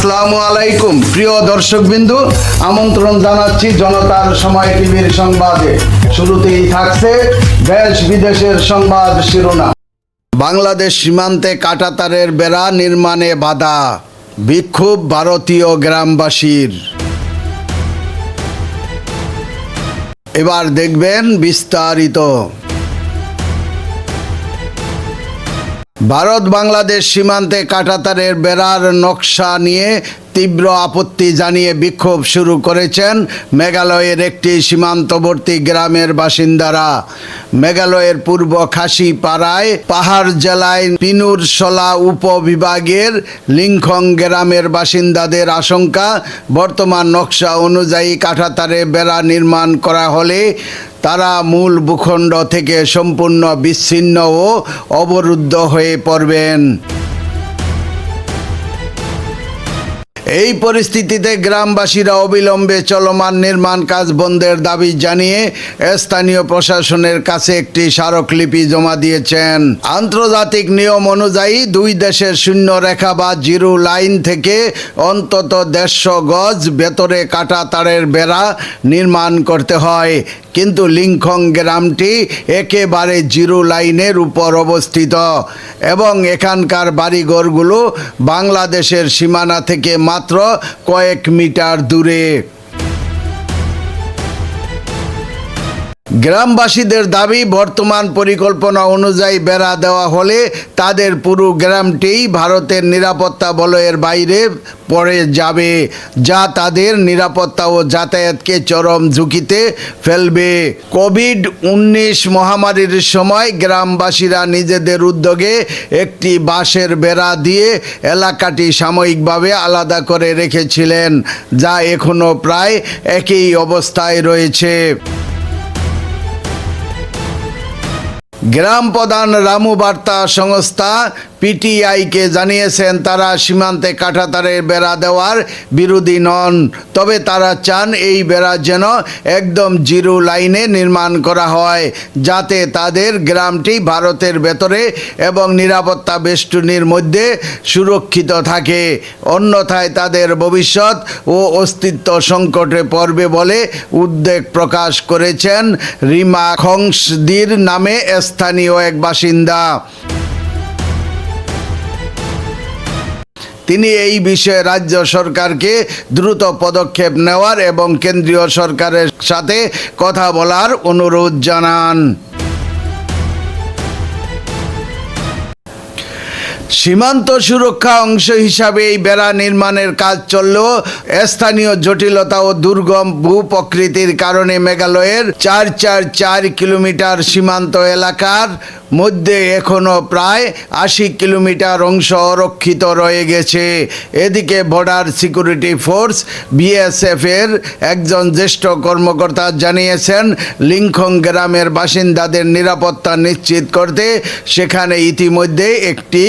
আসসালামু আলাইকুম প্রিয় দর্শকবিন্দু, আমন্ত্রণ জানাচ্ছি জনতার সময় টিভির সংবাদে। শুরুতেই থাকছে দেশ বিদেশের সংবাদ শিরোনাম। বাংলাদেশ সীমান্তে কাঁটাতারের বেড়া নির্মাণে বাধা, বিক্ষোভ ভারতীয় গ্রামবাসীর। এবার দেখবেন বিস্তারিত। ভারত বাংলাদেশ সীমান্তে কাঁটাতারের বেড়ার নকশা নিয়ে তীব্র আপত্তি জানিয়ে বিক্ষোভ শুরু করেছেন মেঘালয়ের একটি সীমান্তবর্তী গ্রামের বাসিন্দারা। মেঘালয়ের পূর্ব খাসিপাড়ায় পাহাড় জেলায় পিনুরসলা উপবিভাগের লিংখং গ্রামের বাসিন্দাদের আশঙ্কা, বর্তমান নকশা অনুযায়ী কাঁটাতারে বেড়া নির্মাণ করা হলে তারা মূল ভূখণ্ড থেকে সম্পূর্ণ বিচ্ছিন্ন ও অবরুদ্ধ হয়ে পড়বেন। এই পরিস্থিতিতে গ্রামবাসীরা অবিলম্বে চলমান নির্মাণ কাজ বন্ধের দাবি জানিয়ে স্থানীয় প্রশাসনের কাছে একটি স্মারকলিপি জমা দিয়েছেন। আন্তর্জাতিক নিয়ম অনুযায়ী দুই দেশের শূন্য রেখা বা জিরো লাইন থেকে অন্তত 150 গজ ভেতরে কাঁটাতারের বেড়া নির্মাণ করতে হয়, কিন্তু লিংখং গ্রামটি একেবারে জিরো লাইনের উপর অবস্থিত এবং এখানকার বাড়িঘরগুলো বাংলাদেশের সীমানা থেকে মাত্র কয়েক মিটার দূরে। গ্রামবাসীদের দাবি, বর্তমান পরিকল্পনা অনুযায়ী বেড়া দেওয়া হলে তাদের পুরো গ্রামটিই ভারতের নিরাপত্তা বলয়ের বাইরে পড়ে যাবে, যা তাদের নিরাপত্তা ও যাতায়াতকে চরম ঝুঁকিতে ফেলবে। কোভিড-19 মহামারীর সময় গ্রামবাসীরা নিজেদের উদ্যোগে একটি বাঁশের বেড়া দিয়ে এলাকাটি সাময়িকভাবে আলাদা করে রেখেছিলেন, যা এখনও প্রায় একই অবস্থায় রয়েছে। গ্রাম প্রধান রামু বার্তা সংস্থা পিটিআইকে জানিয়েছেন তারা সীমান্তে কাঁটাতারের বেড়া দেওয়ার বিরোধী নন, তবে তারা চান এই বেড়া যেন একদম জিরো লাইনে নির্মাণ করা হয়, যাতে তাদের গ্রামটি ভারতের ভেতরে এবং নিরাপত্তা বেষ্টনীর মধ্যে সুরক্ষিত থাকে। অন্যথায় তাদের ভবিষ্যৎ ও অস্তিত্ব সংকটে পড়বে বলে উদ্বেগ প্রকাশ করেছেন রিমা খংসদির নামে স্থানীয় এক বাসিন্দা। তিনি এই বিষয়ে রাজ্য সরকারকে দ্রুত পদক্ষেপ নেওয়ার এবং কেন্দ্রীয় সরকারের সাথে কথা বলার অনুরোধ জানান। সীমান্ত সুরক্ষা অংশ হিসাবে এই বেড়া নির্মাণের কাজ চললেও স্থানীয় জটিলতা ও দুর্গম ভূপ্রকৃতির কারণে মেঘালয়ের 4 কিলোমিটার সীমান্ত এলাকার মধ্যে এখনও প্রায় 80 কিলোমিটার অংশ অরক্ষিত রয়ে গেছে। এদিকে বর্ডার সিকিউরিটি ফোর্স বিএসএফ এর একজন জ্যেষ্ঠ কর্মকর্তা জানিয়েছেন, লিংখং গ্রামের বাসিন্দাদের নিরাপত্তা নিশ্চিত করতে সেখানে ইতিমধ্যে একটি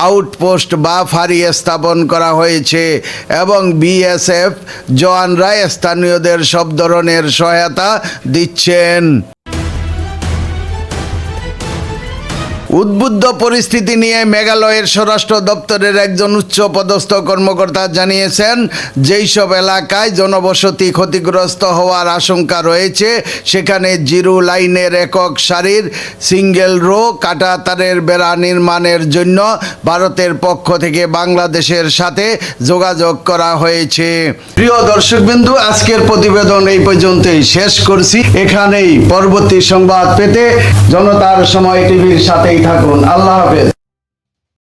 আউটপোস্ট বা ফাঁড়ি স্থাপন করা হয়েছে এবং বিএসএফ জওয়ানরা স্থানীয়দের সব ধরনের সহায়তা দিচ্ছেন। উদ্বুদ্ধ পরিস্থিতি নিয়ে মেঘালয়ের স্বরাষ্ট্র দপ্তরের একজন উচ্চ পদস্থ কর্মকর্তা জানিয়েছেন, যেই সব এলাকায় জনবসতি ক্ষতিগ্রস্ত হওয়ার আশঙ্কা রয়েছে সেখানে জিরো লাইনের একক সারির সিঙ্গেল রো কাঁটাতারের বেড়া নির্মাণের জন্য ভারতের পক্ষ থেকে বাংলাদেশের সাথে যোগাযোগ করা হয়েছে। প্রিয় দর্শকবিন্দু, আজকের প্রতিবেদন এই পর্যন্তই শেষ করছি। এখানেই পরবর্তী সংবাদ পেতে জনতার সময় টিভির সাথেই থাকুন। আল্লাহ হাফেজ।